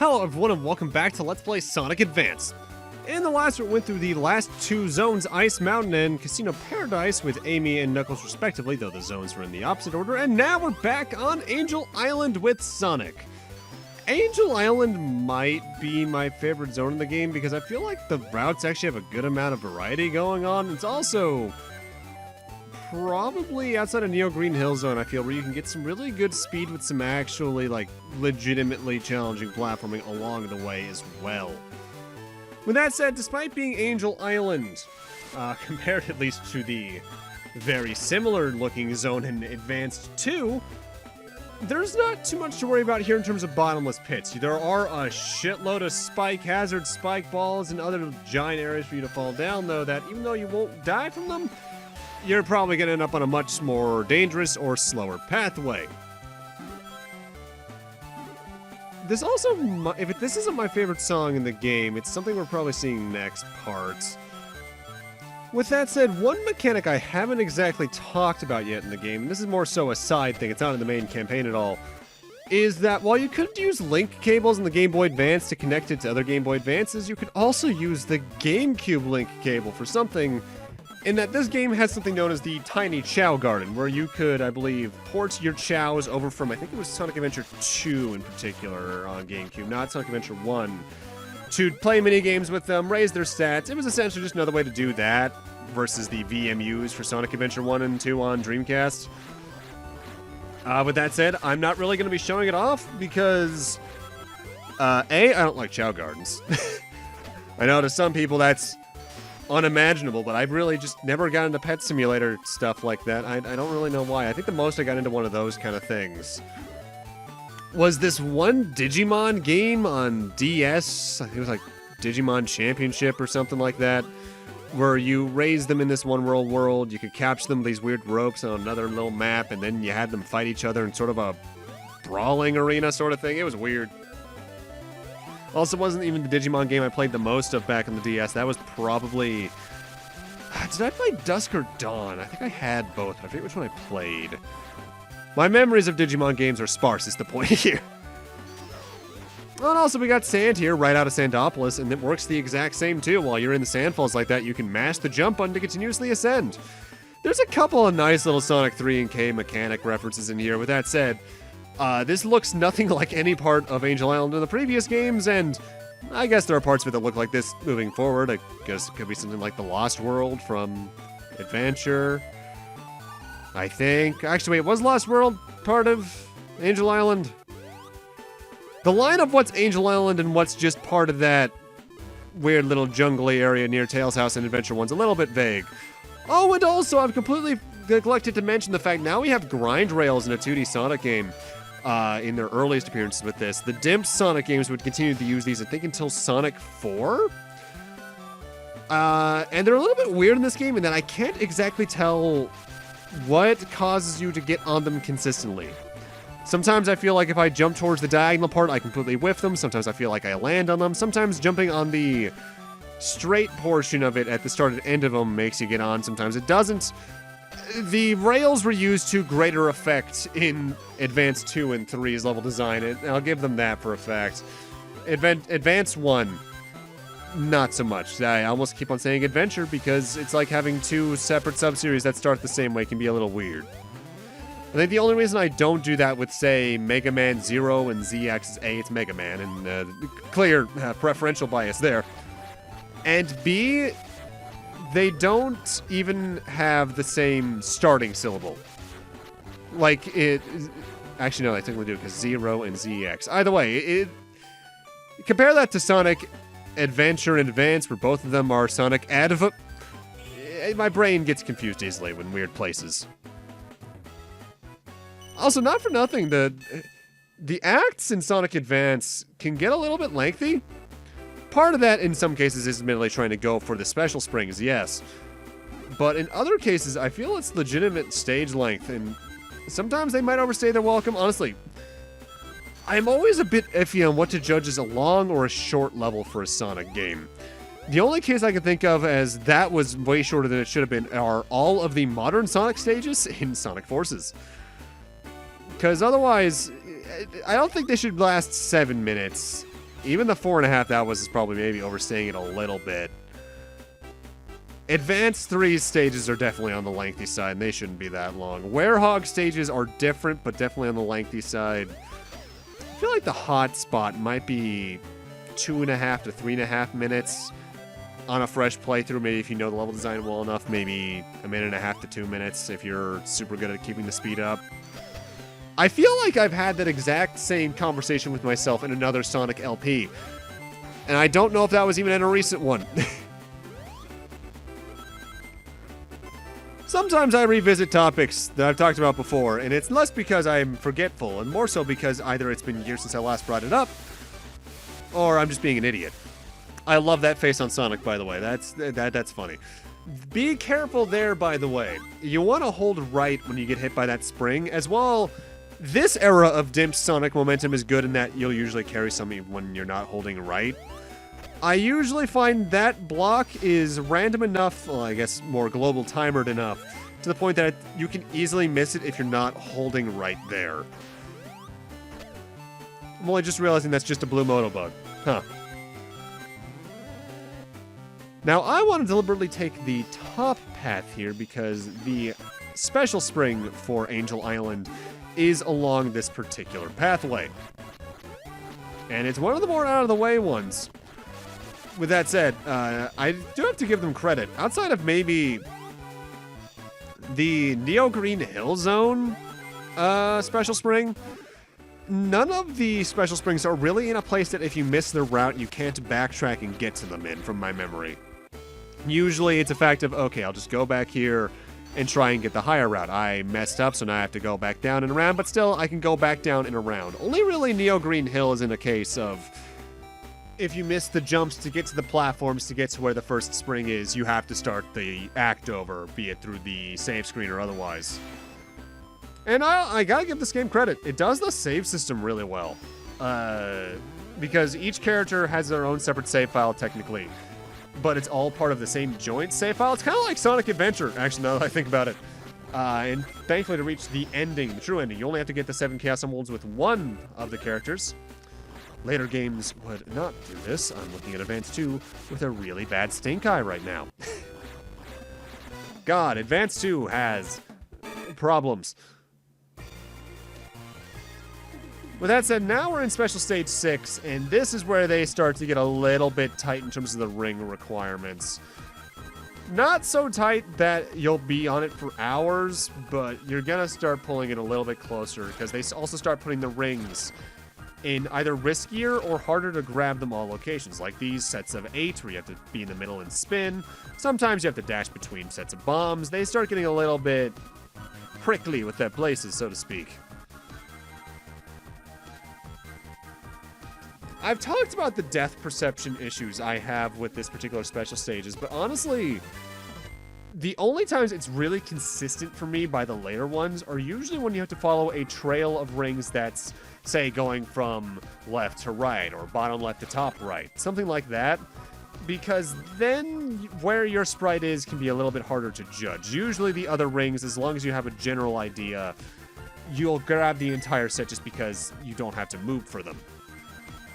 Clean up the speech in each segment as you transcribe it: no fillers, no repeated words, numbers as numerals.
Hello everyone and welcome back to Let's Play Sonic Advance. In the last we went through the last two zones, Ice Mountain and Casino Paradise with Amy and Knuckles respectively, though the zones were in the opposite order, and now we're back on Angel Island with Sonic. Angel Island might be my favorite zone in the game because I feel like the routes actually have a good amount of variety going on. It's also probably outside of Neo Green Hill Zone, I feel, where you can get some really good speed with some actually, legitimately challenging platforming along the way as well. With that said, despite being Angel Island, compared at least to the very similar looking zone in Advanced 2, there's not too much to worry about here in terms of bottomless pits. There are a shitload of spike hazards, spike balls, and other giant areas for you to fall down, though, that even though you won't die from them, you're probably going to end up on a much more dangerous or slower pathway. This also, if this isn't my favorite song in the game, it's something we're probably seeing next part. With that said, one mechanic I haven't exactly talked about yet in the game, and this is more so a side thing, it's not in the main campaign at all, is that while you could use link cables in the Game Boy Advance to connect it to other Game Boy Advances, you could also use the GameCube link cable for something. In that this game has something known as the Tiny Chow Garden, where you could, I believe, port your Chows over from, I think it was Sonic Adventure 2 in particular on GameCube, not Sonic Adventure 1, to play mini-games with them, raise their stats. It was essentially just another way to do that versus the VMUs for Sonic Adventure 1 and 2 on Dreamcast. With that said, I'm not really going to be showing it off because, A, I don't like Chow Gardens. I know to some people that's unimaginable, but I've really just never got into Pet Simulator stuff like that. I don't really know why. I think the most I got into one of those kind of things was this one Digimon game on DS. I think it was like Digimon Championship or something like that, where you raised them in this one world. You could capture them with these weird ropes on another little map, and then you had them fight each other in sort of a brawling arena sort of thing. It was weird. Also, wasn't even the Digimon game I played the most of back on the DS. That was probably... Did I play Dusk or Dawn? I think I had both. I forget which one I played. My memories of Digimon games are sparse, is the point here. And also, we got sand here, right out of Sandopolis, and it works the exact same, too. While you're in the sandfalls like that, you can mash the jump button to continuously ascend. There's a couple of nice little Sonic 3 and K mechanic references in here. With that said, this looks nothing like any part of Angel Island in the previous games, and I guess there are parts of it that look like this moving forward. I guess it could be something like the Lost World from Adventure, I think. Actually, wait, was Lost World part of Angel Island? The line of what's Angel Island and what's just part of that weird little jungly area near Tails' house in Adventure 1's a little bit vague. Oh, and also, I've completely neglected to mention the fact now we have grind rails in a 2D Sonic game. In their earliest appearances with this. The DIMP Sonic games would continue to use these, I think, until Sonic 4? And they're a little bit weird in this game in that I can't exactly tell what causes you to get on them consistently. Sometimes I feel like if I jump towards the diagonal part, I completely whiff them. Sometimes I feel like I land on them. Sometimes jumping on the straight portion of it at the start and end of them makes you get on. Sometimes it doesn't. The rails were used to greater effect in Advance 2 and 3's level design, and I'll give them that for a fact. Advance 1, not so much. I almost keep on saying Adventure because it's like having two separate subseries that start the same way can be a little weird. I think the only reason I don't do that with, say, Mega Man 0 and ZX is A, it's Mega Man, and clear preferential bias there. And B, they don't even have the same starting syllable. Like, it... Actually, no, they technically do, because 0 and ZX. Either way, compare that to Sonic Adventure and Advance, where both of them are Sonic Adv. My brain gets confused easily in weird places. Also, not for nothing, the acts in Sonic Advance can get a little bit lengthy. Part of that, in some cases, is admittedly trying to go for the special springs, yes. But in other cases, I feel it's legitimate stage length, and sometimes they might overstay their welcome. Honestly, I'm always a bit iffy on what to judge as a long or a short level for a Sonic game. The only case I can think of as that was way shorter than it should have been are all of the modern Sonic stages in Sonic Forces. Because otherwise, I don't think they should last 7 minutes. Even the 4.5 that was is probably maybe overstaying it a little bit. Advanced 3 stages are definitely on the lengthy side, and they shouldn't be that long. Werehog stages are different, but definitely on the lengthy side. I feel like the hot spot might be 2.5 to 3.5 minutes on a fresh playthrough. Maybe if you know the level design well enough, maybe 1.5 to 2 minutes if you're super good at keeping the speed up. I feel like I've had that exact same conversation with myself in another Sonic LP, and I don't know if that was even in a recent one. Sometimes I revisit topics that I've talked about before, and it's less because I'm forgetful, and more so because either it's been years since I last brought it up, or I'm just being an idiot. I love that face on Sonic, by the way. That's funny. Be careful there, by the way. You want to hold right when you get hit by that spring. As well, this era of Dimp's Sonic momentum is good in that you'll usually carry something when you're not holding right. I usually find that block is random enough, well, I guess more global timered enough, to the point that you can easily miss it if you're not holding right there. I'm only just realizing that's just a blue moto bug. Huh. Now, I want to deliberately take the top path here because the special spring for Angel Island is along this particular pathway. And it's one of the more out-of-the-way ones. With that said, I do have to give them credit. Outside of maybe the Neo Green Hill Zone special spring, none of the special springs are really in a place that if you miss the route, you can't backtrack and get to them in, from my memory. Usually it's a fact of, okay, I'll just go back here and try and get the higher route. I messed up, so now I have to go back down and around, but still, I can go back down and around. Only really Neo Green Hill is in a case of, if you miss the jumps to get to the platforms to get to where the first spring is, you have to start the act over, be it through the save screen or otherwise. And I gotta give this game credit. It does the save system really well. Because each character has their own separate save file, technically. But it's all part of the same joint save file. It's kind of like Sonic Adventure, actually, now that I think about it. And thankfully, to reach the ending, the true ending, you only have to get the 7 Chaos Emeralds with one of the characters. Later games would not do this. I'm looking at Advance 2 with a really bad stink eye right now. God, Advance 2 has problems. With that said, now we're in Special Stage 6, and this is where they start to get a little bit tight in terms of the ring requirements. Not so tight that you'll be on it for hours, but you're gonna start pulling it a little bit closer, because they also start putting the rings in either riskier or harder to grab them all locations, like these sets of 8 where you have to be in the middle and spin. Sometimes you have to dash between sets of bombs. They start getting a little bit prickly with their places, so to speak. I've talked about the depth perception issues I have with this particular special stages, but honestly, the only times it's really consistent for me by the later ones are usually when you have to follow a trail of rings that's, say, going from left to right or bottom left to top right, something like that, because then where your sprite is can be a little bit harder to judge. Usually the other rings, as long as you have a general idea, you'll grab the entire set just because you don't have to move for them.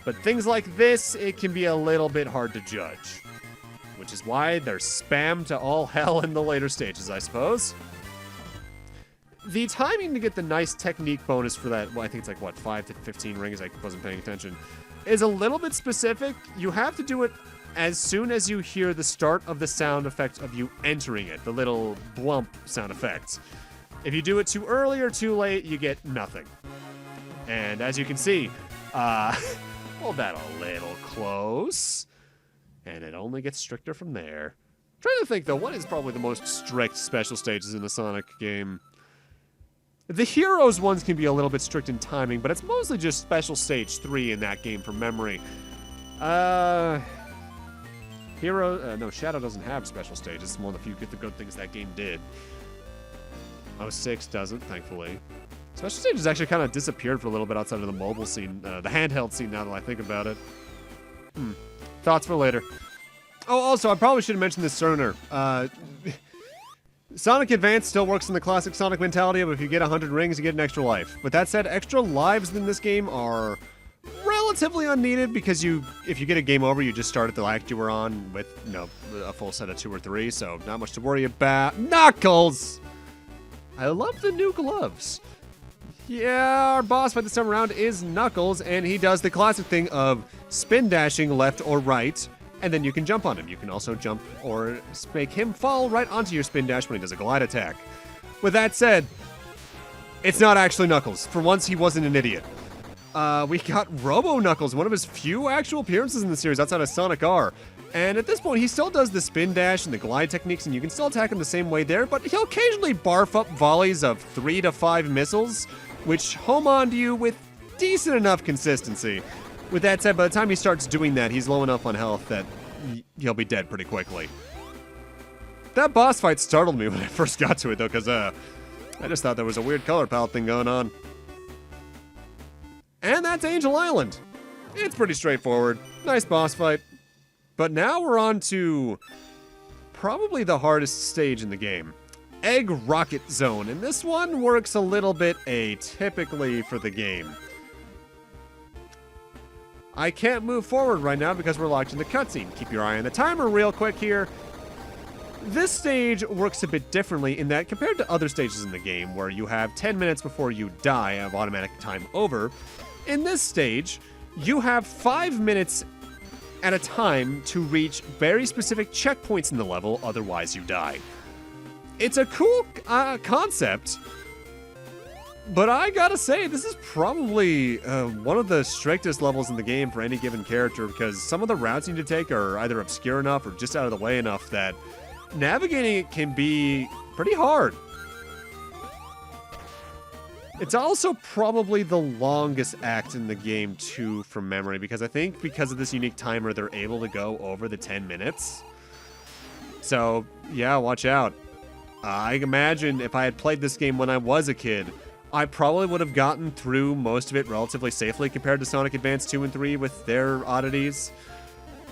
But things like this, it can be a little bit hard to judge. Which is why they're spammed to all hell in the later stages, I suppose. The timing to get the nice technique bonus for that, well, I think it's like, what, 5 to 15 rings, I wasn't paying attention, is a little bit specific. You have to do it as soon as you hear the start of the sound effect of you entering it, the little blump sound effects. If you do it too early or too late, you get nothing. And as you can see, hold that a little close. And it only gets stricter from there. I'm trying to think, though, what is probably the most strict special stages in the Sonic game? The Heroes ones can be a little bit strict in timing, but it's mostly just Special Stage 3 in that game from memory. No, Shadow doesn't have special stages. It's one of the few good things that game did. 06 doesn't, thankfully. Special stages actually kind of disappeared for a little bit outside of the mobile scene, the handheld scene, now that I think about it. Thoughts for later. Oh, also, I probably should have mentioned this sooner. Sonic Advance still works in the classic Sonic mentality of if you get 100 rings, you get an extra life. But that said, extra lives in this game are relatively relatively unneeded because if you get a game over, you just start at the act you were on with, a full set of 2 or 3, so not much to worry about. Knuckles! I love the new gloves. Yeah, our boss fight this time around is Knuckles, and he does the classic thing of spin dashing left or right, and then you can jump on him. You can also jump or make him fall right onto your spin dash when he does a glide attack. With that said, it's not actually Knuckles. For once, he wasn't an idiot. We got Robo Knuckles, one of his few actual appearances in the series outside of Sonic R. And at this point, he still does the spin dash and the glide techniques, and you can still attack him the same way there, but he'll occasionally barf up volleys of 3 to 5 missiles, which home onto you with decent enough consistency. With that said, by the time he starts doing that, he's low enough on health that he'll be dead pretty quickly. That boss fight startled me when I first got to it, though, because I just thought there was a weird color palette thing going on. And that's Angel Island. It's pretty straightforward. Nice boss fight. But now we're on to probably the hardest stage in the game. Egg Rocket Zone, and this one works a little bit atypically for the game. I can't move forward right now because we're locked in the cutscene. Keep your eye on the timer real quick here. This stage works a bit differently in that compared to other stages in the game where you have 10 minutes before you die of automatic time over, in this stage, you have 5 minutes at a time to reach very specific checkpoints in the level, otherwise you die. It's a cool concept, but I gotta say, this is probably one of the strictest levels in the game for any given character because some of the routes you need to take are either obscure enough or just out of the way enough that navigating it can be pretty hard. It's also probably the longest act in the game, too, from memory, because I think because of this unique timer, they're able to go over the 10 minutes. So, yeah, watch out. I imagine if I had played this game when I was a kid, I probably would have gotten through most of it relatively safely compared to Sonic Advance 2 and 3 with their oddities.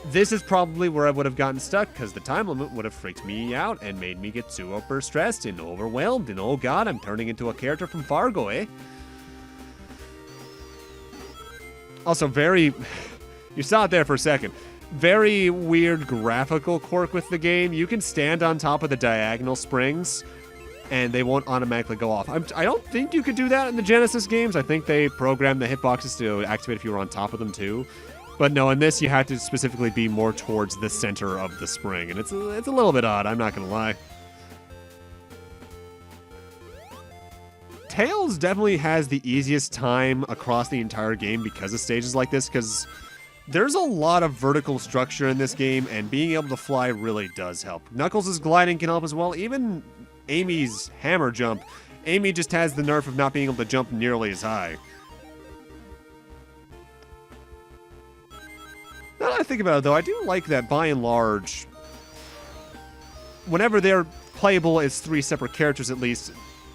This is probably where I would have gotten stuck because the time limit would have freaked me out and made me get super stressed and overwhelmed and oh god, I'm turning into a character from Fargo, eh? Also you saw it there for a second, very weird graphical quirk with the game. You can stand on top of the diagonal springs and they won't automatically go off. I don't think you could do that in the Genesis games. I think they programmed the hitboxes to activate if you were on top of them too. But no, in this you have to specifically be more towards the center of the spring, and it's a little bit odd, I'm not gonna lie. Tails definitely has the easiest time across the entire game because of stages like this, because there's a lot of vertical structure in this game, and being able to fly really does help. Knuckles' gliding can help as well, even Amy's hammer jump. Amy just has the nerf of not being able to jump nearly as high. Now that I think about it, though, I do like that, by and large, whenever they're playable as 3 separate characters at least,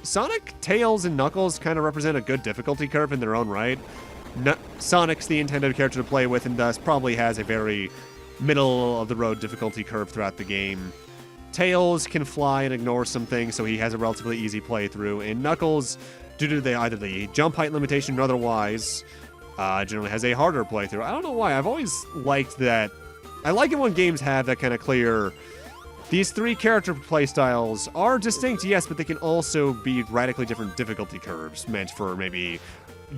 Sonic, Tails, and Knuckles kind of represent a good difficulty curve in their own right. Sonic's the intended character to play with and thus probably has a very middle-of-the-road difficulty curve throughout the game. Tails can fly and ignore some things, so he has a relatively easy playthrough, and Knuckles, due to either the jump height limitation or otherwise, generally has a harder playthrough. I don't know why. I've always liked that. I like it when games have that kind of clear. These 3 character playstyles are distinct, yes, but they can also be radically different difficulty curves meant for maybe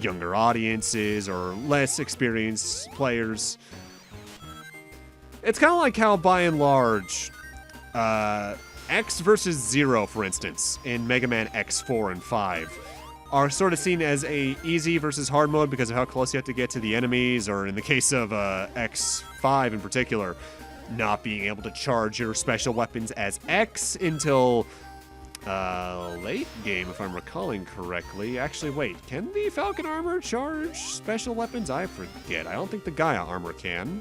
younger audiences or less experienced players. It's kind of like how, by and large, X versus Zero, for instance, in Mega Man X4 and 5, are sort of seen as a easy versus hard mode because of how close you have to get to the enemies, or in the case of X5 in particular, not being able to charge your special weapons as X until late game, if I'm recalling correctly. Actually, wait, can the Falcon armor charge special weapons? I forget. I don't think the Gaia armor can.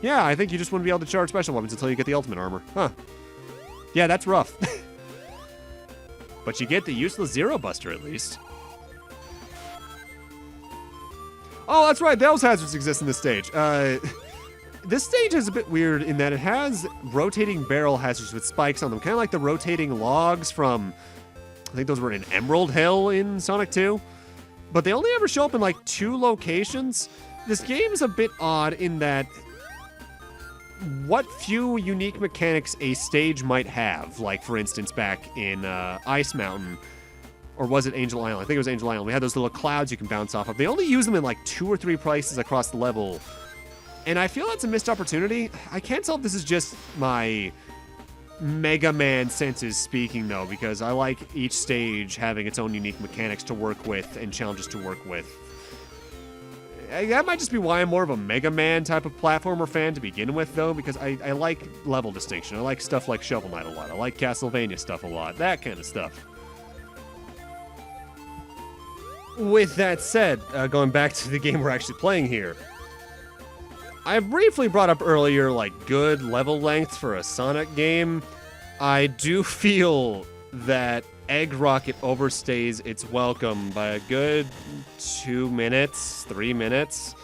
Yeah, I think you just wouldn't be able to charge special weapons until you get the ultimate armor. Huh. Yeah, that's rough. But you get the useless Zero Buster, at least. Oh, that's right. Those hazards exist in this stage. This stage is a bit weird in that it has rotating barrel hazards with spikes on them, kind of like the rotating logs from, I think those were in Emerald Hill in Sonic 2. but they only ever show up in like 2 locations. This game's a bit odd in that what few unique mechanics a stage might have, like for instance back in Ice Mountain, or was it Angel Island? I think it was Angel Island. We had those little clouds you can bounce off of. They only use them in like 2 or 3 places across the level. And I feel that's a missed opportunity. I can't tell if this is just my Mega Man senses speaking, though, because I like each stage having its own unique mechanics to work with and challenges to work with. That might just be why I'm more of a Mega Man type of platformer fan to begin with, though, because I like level distinction. I like stuff like Shovel Knight a lot. I like Castlevania stuff a lot. That kind of stuff. With that said, going back to the game we're actually playing here, I briefly brought up earlier, like, good level lengths for a Sonic game. I do feel that Egg Rocket overstays its welcome by a good 2 minutes, 3 minutes.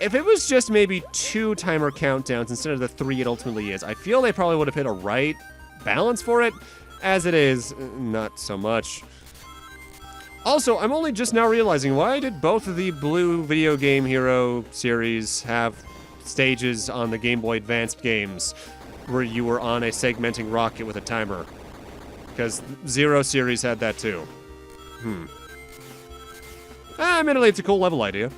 If it was just maybe 2 timer countdowns instead of the 3 it ultimately is, I feel they probably would have hit a right balance for it. As it is, not so much. Also, I'm only just now realizing, why did both of the Blue Video Game Hero series have stages on the Game Boy Advanced games where you were on a segmenting rocket with a timer? Because Zero series had that too. Admittedly, it's a cool level idea.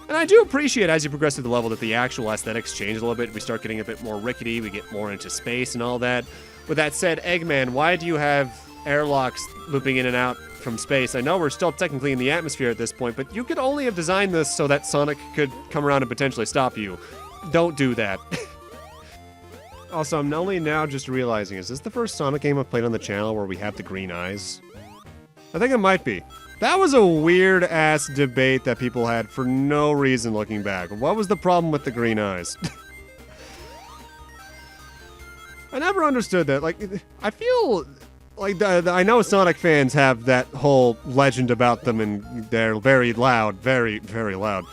And I do appreciate as you progress through the level that the actual aesthetics change a little bit. We start getting a bit more rickety, we get more into space and all that. With that said, Eggman, why do you have airlocks looping in and out from space? I know we're still technically in the atmosphere at this point, but you could only have designed this so that Sonic could come around and potentially stop you. Don't do that. Also, I'm only now just realizing, is this the first Sonic game I've played on the channel where we have the green eyes? I think it might be. That was a weird-ass debate that people had for no reason looking back. What was the problem with the green eyes? I never understood that. Like, I feel like I know Sonic fans have that whole legend about them, and they're very loud, very, very loud.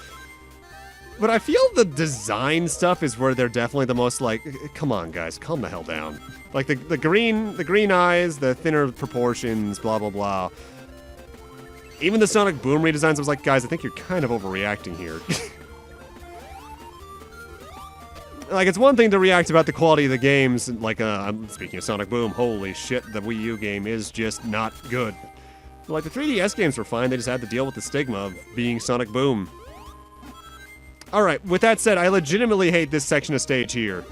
But I feel the design stuff is where they're definitely the most like, come on guys, calm the hell down. Like the green eyes, the thinner proportions, blah blah blah. Even the Sonic Boom redesigns, I was like, guys, I think you're kind of overreacting here. Like, it's one thing to react about the quality of the games, like, I'm speaking of Sonic Boom, holy shit, the Wii U game is just not good. But, like, the 3DS games were fine, they just had to deal with the stigma of being Sonic Boom. Alright, with that said, I legitimately hate this section of stage here.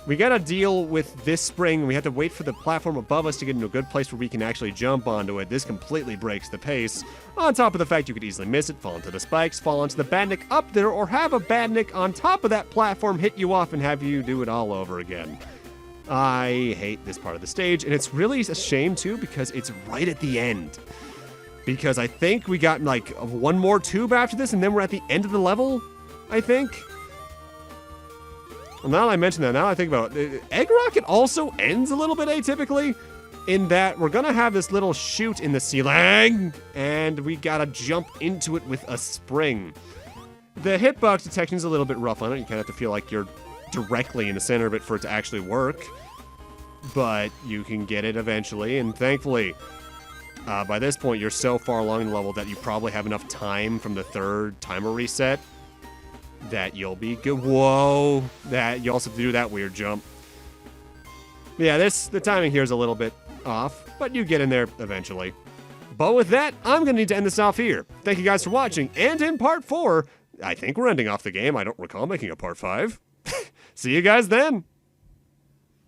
We gotta deal with this spring, we have to wait for the platform above us to get into a good place where we can actually jump onto it. This completely breaks the pace. On top of the fact you could easily miss it, fall into the spikes, fall onto the badnik up there, or have a badnik on top of that platform hit you off and have you do it all over again. I hate this part of the stage, and it's really a shame too because it's right at the end. Because I think we got like one more tube after this, and then we're at the end of the level, I think. Well, now that I mention that, now I think about it, Egg Rocket also ends a little bit atypically, in that we're gonna have this little chute in the ceiling, and we gotta jump into it with a spring. The hitbox detection's a little bit rough on it. You kind of have to feel like you're directly in the center of it for it to actually work, but you can get it eventually, and thankfully, by this point, you're so far along in the level that you probably have enough time from the 3rd timer reset that you'll be good. Whoa! That you also have to do that weird jump. Yeah, the timing here is a little bit off, but you get in there eventually. But with that, I'm gonna need to end this off here. Thank you guys for watching, and in part 4, I think we're ending off the game. I don't recall making a part 5. See you guys then!